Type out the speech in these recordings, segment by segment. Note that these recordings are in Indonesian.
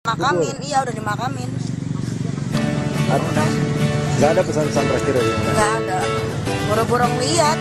Makamin, iya udah dimakamin. Udah. Gak ada pesan-pesan terakhir ya? Gak ada. Buru-buru ngeliat.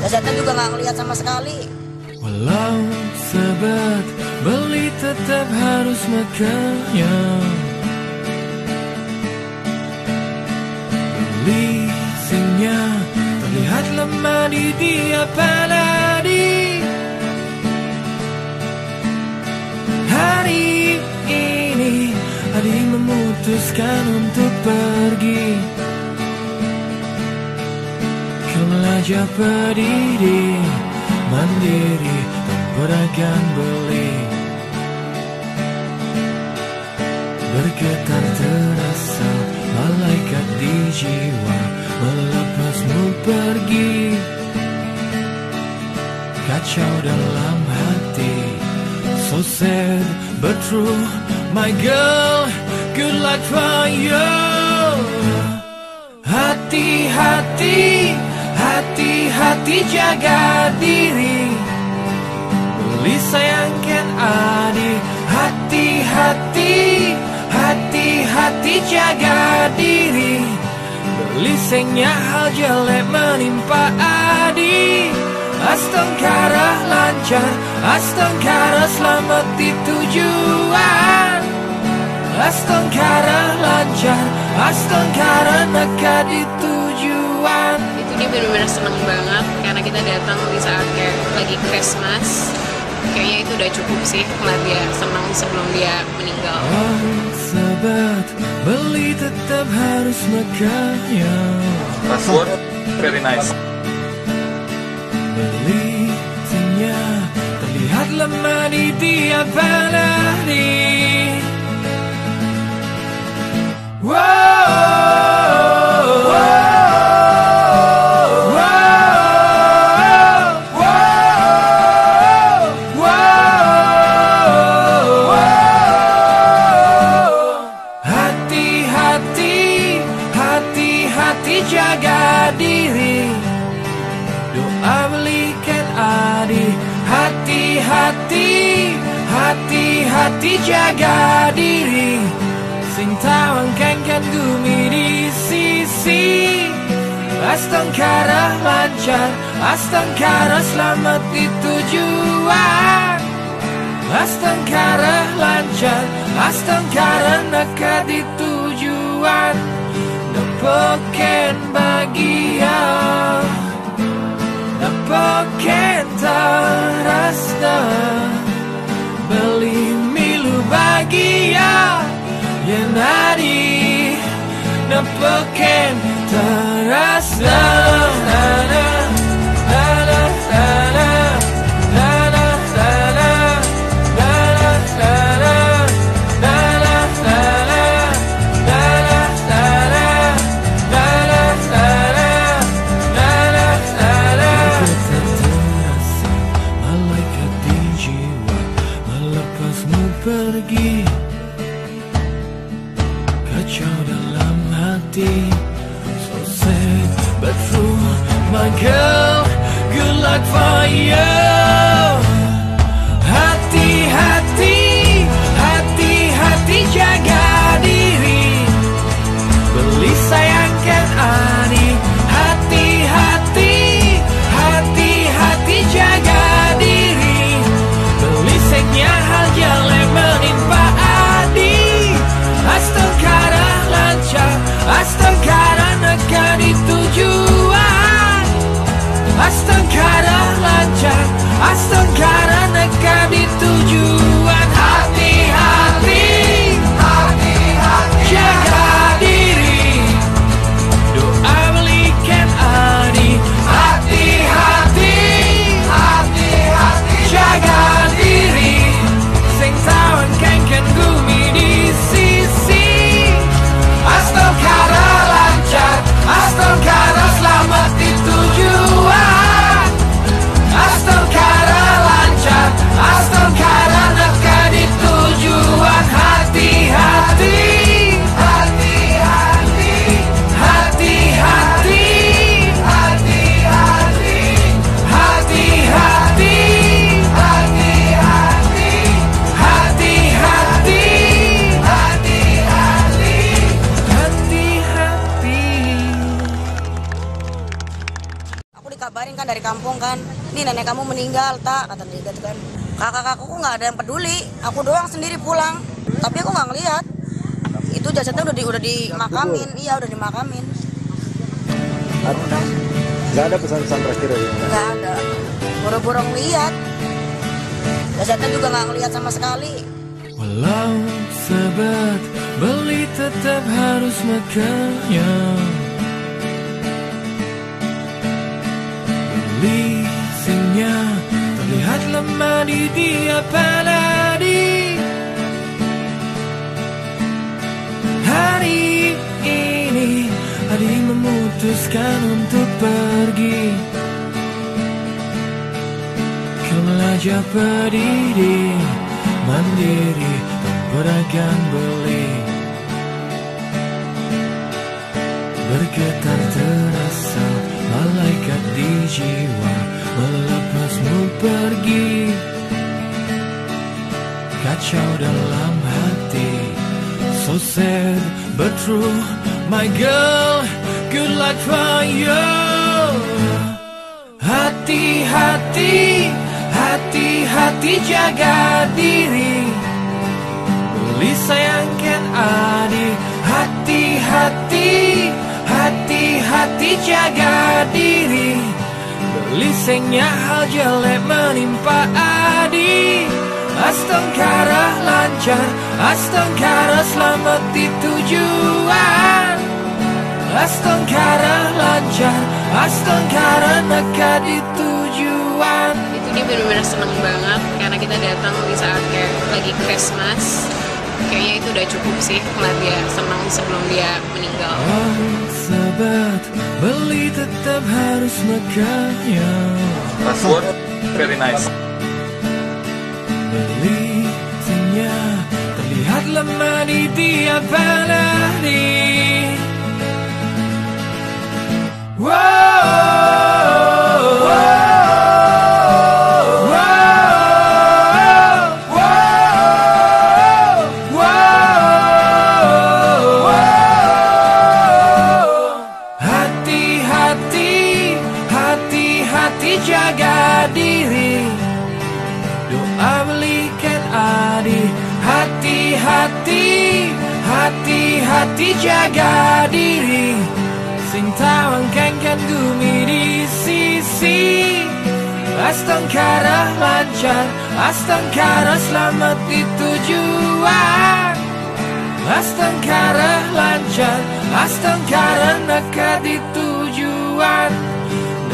Biasanya juga gak ngeliat sama sekali. Walau sahabat beli tetap harus makannya. Leasingnya terlihat lemah di dia paladi. Hari ini Adi memutuskan untuk pergi ke belajar berdiri mandiri beragam beli. Bergetar terasa malaikat di jiwa melepasmu pergi. Kacau dalam hati, so sad but true, my girl, good luck for you. Hati-hati, hati-hati jaga diri, beli sayangkan adik. Hati-hati, hati-hati jaga diri, beli sengnya hal jelek menimpa adik. Astangkara lancar, astangkara selamat di tujuan. Astangkara lancar, astangkara nekat di tujuan. Itu dia benar-benar seneng banget karena kita datang di saat kayak lagi Christmas. Kayaknya itu udah cukup sih ngeliat dia seneng sebelum dia meninggal. Oh, sahabat, beli tetap harus makannya. Password very nice. Belinya terlihat lemah di tiap hari. Hati-hati, hati-hati jaga diri, doa belikan adik. Hati-hati, hati-hati jaga diri, sing tawangkan kan gumi di sisi. Astangkara lancar, astangkara selamat di tujuan. Astangkara lancar, astangkara nekat di tujuan. Dapaken bahagia, dapaken terasa, beli milu bahagia. Yang nadi dapaken terasa. Pergi, kacau dalam hati, so sad but true, my girl, good luck for you. Hati-hati, hati-hati jaga diri, beli sayangkan adik. Hati-hati, hati-hati jaga diri, beli sengnya hal jelek menimpa adik. Astangkara lancar, astangkara nekat di tujuan. Astangkara lancar, nih nenek kamu meninggal tak, kata dia gitu kan. Kakak-kakakku nggak ada yang peduli, aku doang sendiri pulang, tapi aku nggak ngelihat itu jasadnya udah dimakamin. Iya, udah dimakamin. Nggak ada pesan-pesan terakhir ya? Nggak ada, boro-boro ngeliat, jasadnya juga nggak ngelihat sama sekali. Walau sebat beli tetap harus makannya. Beli sinnya terlihat lemah di dia paladi. Hari ini Adi memutuskan untuk pergi ke belajar berdiri mandiri dan beragam beli. Bergetar terasa malaikat di jiwa melepasmu pergi. Kacau dalam hati, so sad but true, my girl, good luck for you. Hati-hati, hati-hati jaga diri, beli sayangkan adik. Hati-hati, hati-hati jaga diri, beli sengnya hal jelek menimpa adik. Astangkara lancar, astangkara selamat di tujuan. Astangkara lancar, astangkara nekat di tujuan. Itu dia benar-benar seneng banget karena kita datang di saat kayak lagi Christmas. Kayaknya itu udah cukup sih ngeliat dia seneng sebelum dia meninggal. Sahabat, beli tetap harus makannya. Password very nice. Beli sinnya terlihat lemah di tiap hari. Hati-hati, hati-hati jaga diri, doa belikan adik. Hati-hati, hati-hati jaga diri, sing tawangkan gumi di sisi. Astangkara lancar, astangkara selamat di tujuan. Astangkara lancar, astangkara nekat di tujuan.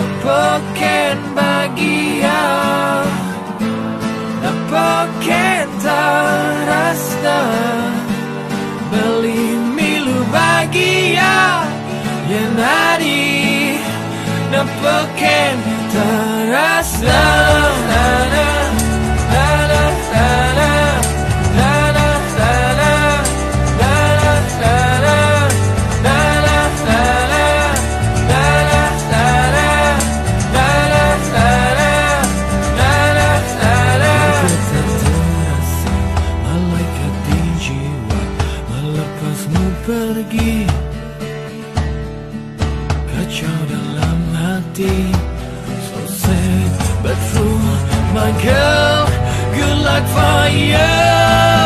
Dapaken bahagia, dapaken terasa, beli milu bahagia. Yang tadi dapaken terasa. Malaikat di jiwa melepasmu pergi. Kacau dalam hati, so sad but true, my girl, good luck for you.